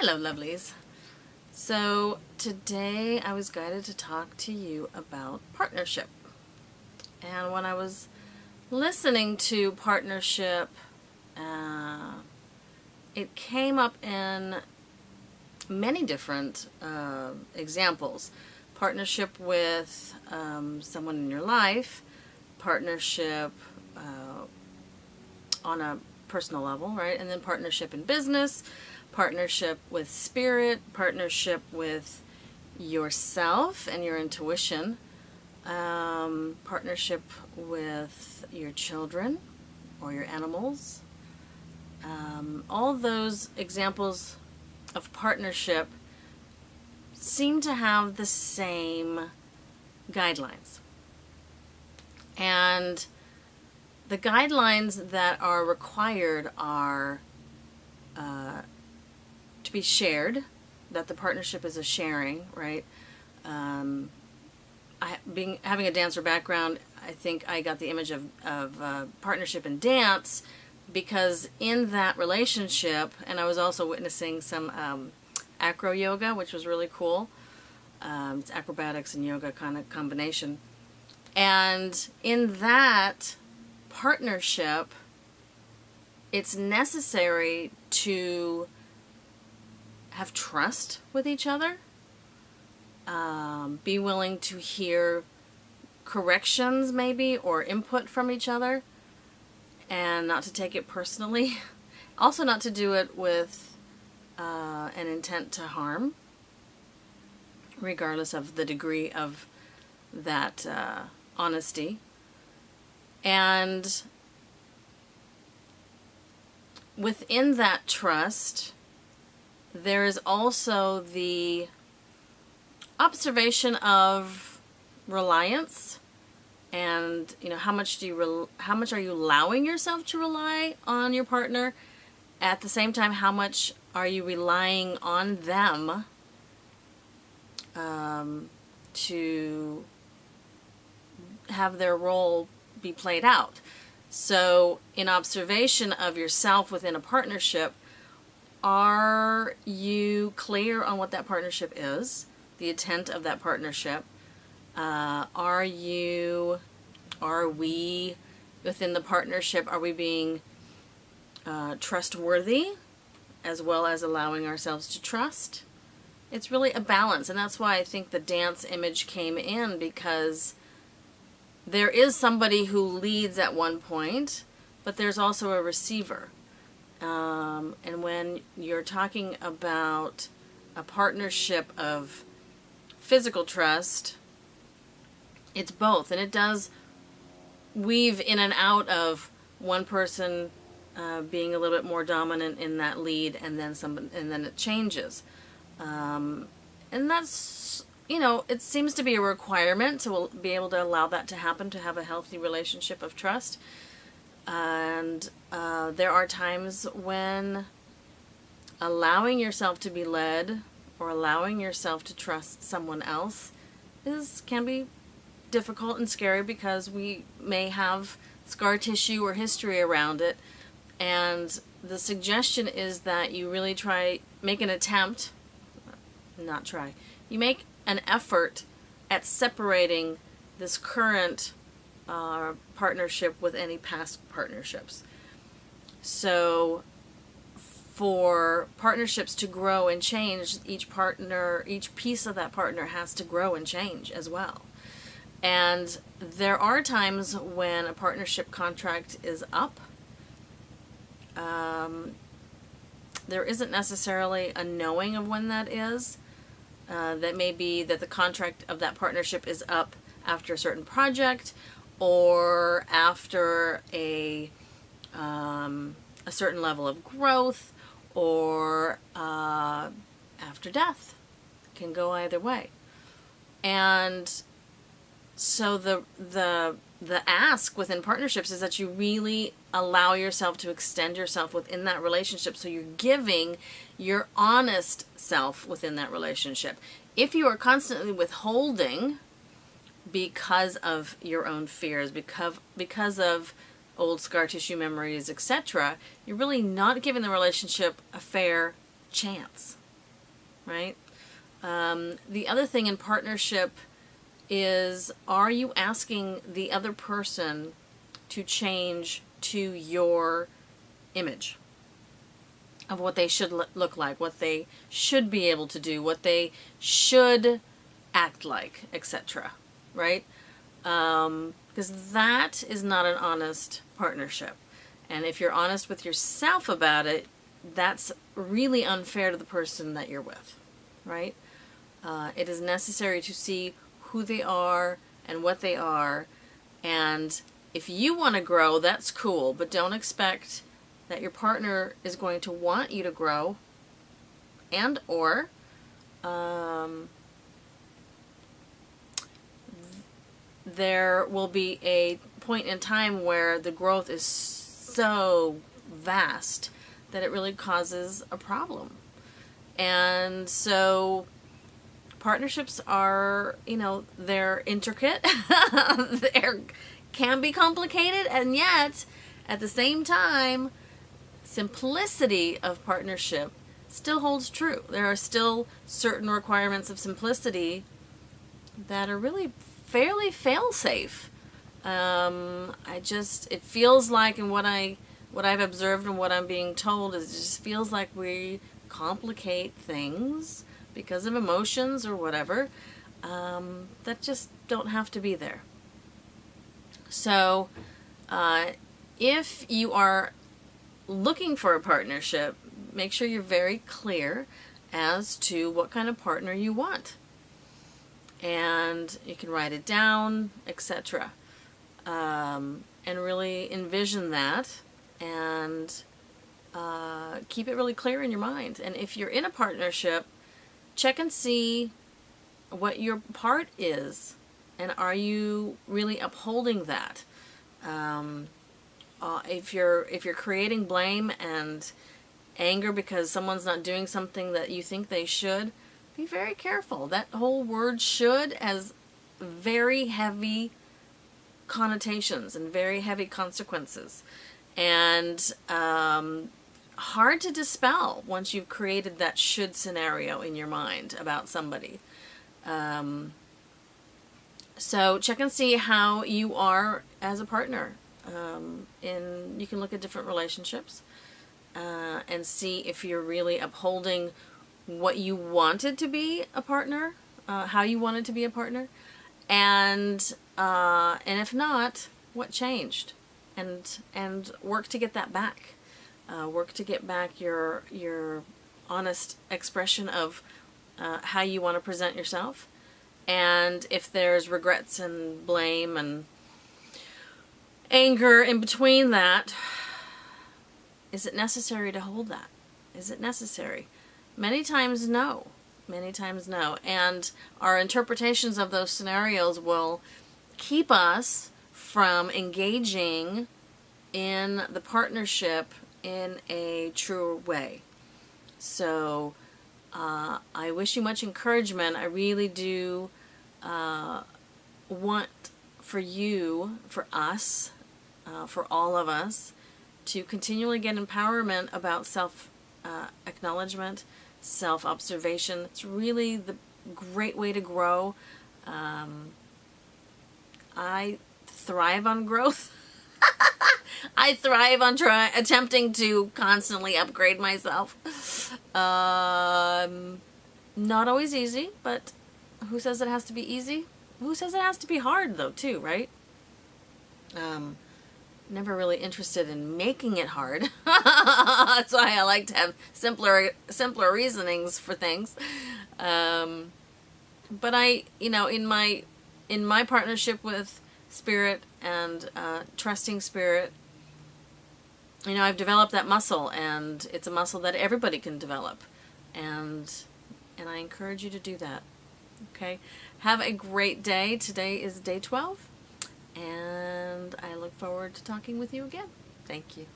Hello, lovelies. So today I was guided to talk to you about partnership. And when I was listening to partnership, it came up in many different examples. Partnership with someone in your life, partnership on a personal level, right? And then partnership in business, partnership with spirit, partnership with yourself and your intuition, partnership with your children or your animals. All those examples of partnership seem to have the same guidelines. And the guidelines that are required are to be shared, that the partnership is a sharing, right? Having a dancer background, I think I got the image of partnership in dance, because in that relationship, and I was also witnessing some acro yoga, which was really cool. It's acrobatics and yoga kind of combination. And in that partnership, it's necessary to have trust with each other, be willing to hear corrections maybe or input from each other, and not to take it personally. Also not to do it with an intent to harm, regardless of the degree of that honesty. And within that trust, there is also the observation of reliance, and how much are you allowing yourself to rely on your partner? At the same time, how much are you relying on them to have their role be played out? So in observation of yourself within a partnership, are you clear on what that partnership is, the intent of that partnership? Are we within the partnership, are we being trustworthy as well as allowing ourselves to trust? It's really a balance, and that's why I think the dance image came in, because there is somebody who leads at one point, but there's also a receiver. And when you're talking about a partnership of physical trust, it's both, and it does weave in and out of one person being a little bit more dominant in that lead, and then it changes. And that's, it seems to be a requirement to be able to allow that to happen, to have a healthy relationship of trust. And there are times when allowing yourself to be led or allowing yourself to trust someone else can be difficult and scary, because we may have scar tissue or history around it. And the suggestion is that you really make an effort at separating this current partnership with any past partnerships. So for partnerships to grow and change, each piece of that partner has to grow and change as well. And there are times when a partnership contract is up. There isn't necessarily a knowing of when that is. That may be that the contract of that partnership is up after a certain project, or after a certain level of growth, or after death. It can go either way. And so the ask within partnerships is that you really allow yourself to extend yourself within that relationship, so you're giving your honest self within that relationship. If you are constantly withholding because of your own fears, because of old scar tissue memories, etc., you're really not giving the relationship a fair chance. right? The other thing in partnership is, are you asking the other person to change to your image of what they should look like, what they should be able to do, what they should act like, etc., right? Because that is not an honest partnership. And if you're honest with yourself about it, that's really unfair to the person that you're with, right? It is necessary to see who they are and what they are, and if you want to grow, that's cool, but don't expect that your partner is going to want you to grow, and or there will be a point in time where the growth is so vast that it really causes a problem. And so partnerships are, they're intricate, they can be complicated, and yet, at the same time, simplicity of partnership still holds true. There are still certain requirements of simplicity that are really fairly fail-safe. It feels like, and what I've observed and what I'm being told is, it just feels like we complicate things because of emotions or whatever, that just don't have to be there. So, if you are looking for a partnership, make sure you're very clear as to what kind of partner you want. And you can write it down, etc. And really envision that, and keep it really clear in your mind. And if you're in a partnership, check and see what your part is, and are you really upholding that? If you're creating blame and anger because someone's not doing something that you think they should, be very careful. That whole word "should" has very heavy connotations and very heavy consequences, and hard to dispel once you've created that "should" scenario in your mind about somebody. So check and see how you are as a partner. You can look at different relationships and see if you're really upholding what you wanted to be a partner, how you wanted to be a partner, and if not, what changed, and work to get that back. Work to get back your honest expression of how you want to present yourself, and if there's regrets and blame and anger in between that, is it necessary to hold that? Is it necessary? Many times no. Many times no. And our interpretations of those scenarios will keep us from engaging in the partnership in a truer way. So I wish you much encouragement. I really do want for you, for us, for all of us, to continually get empowerment about self-acknowledgement, self-observation. It's really the great way to grow. I thrive on growth. I thrive on attempting to constantly upgrade myself. Not always easy, but who says it has to be easy? Who says it has to be hard, though, too, right? Never really interested in making it hard. That's why I like to have simpler reasonings for things. But in my partnership with Spirit and trusting Spirit, I've developed that muscle, and it's a muscle that everybody can develop, and I encourage you to do that. Okay, have a great day. Today is day 12. And I look forward to talking with you again. Thank you.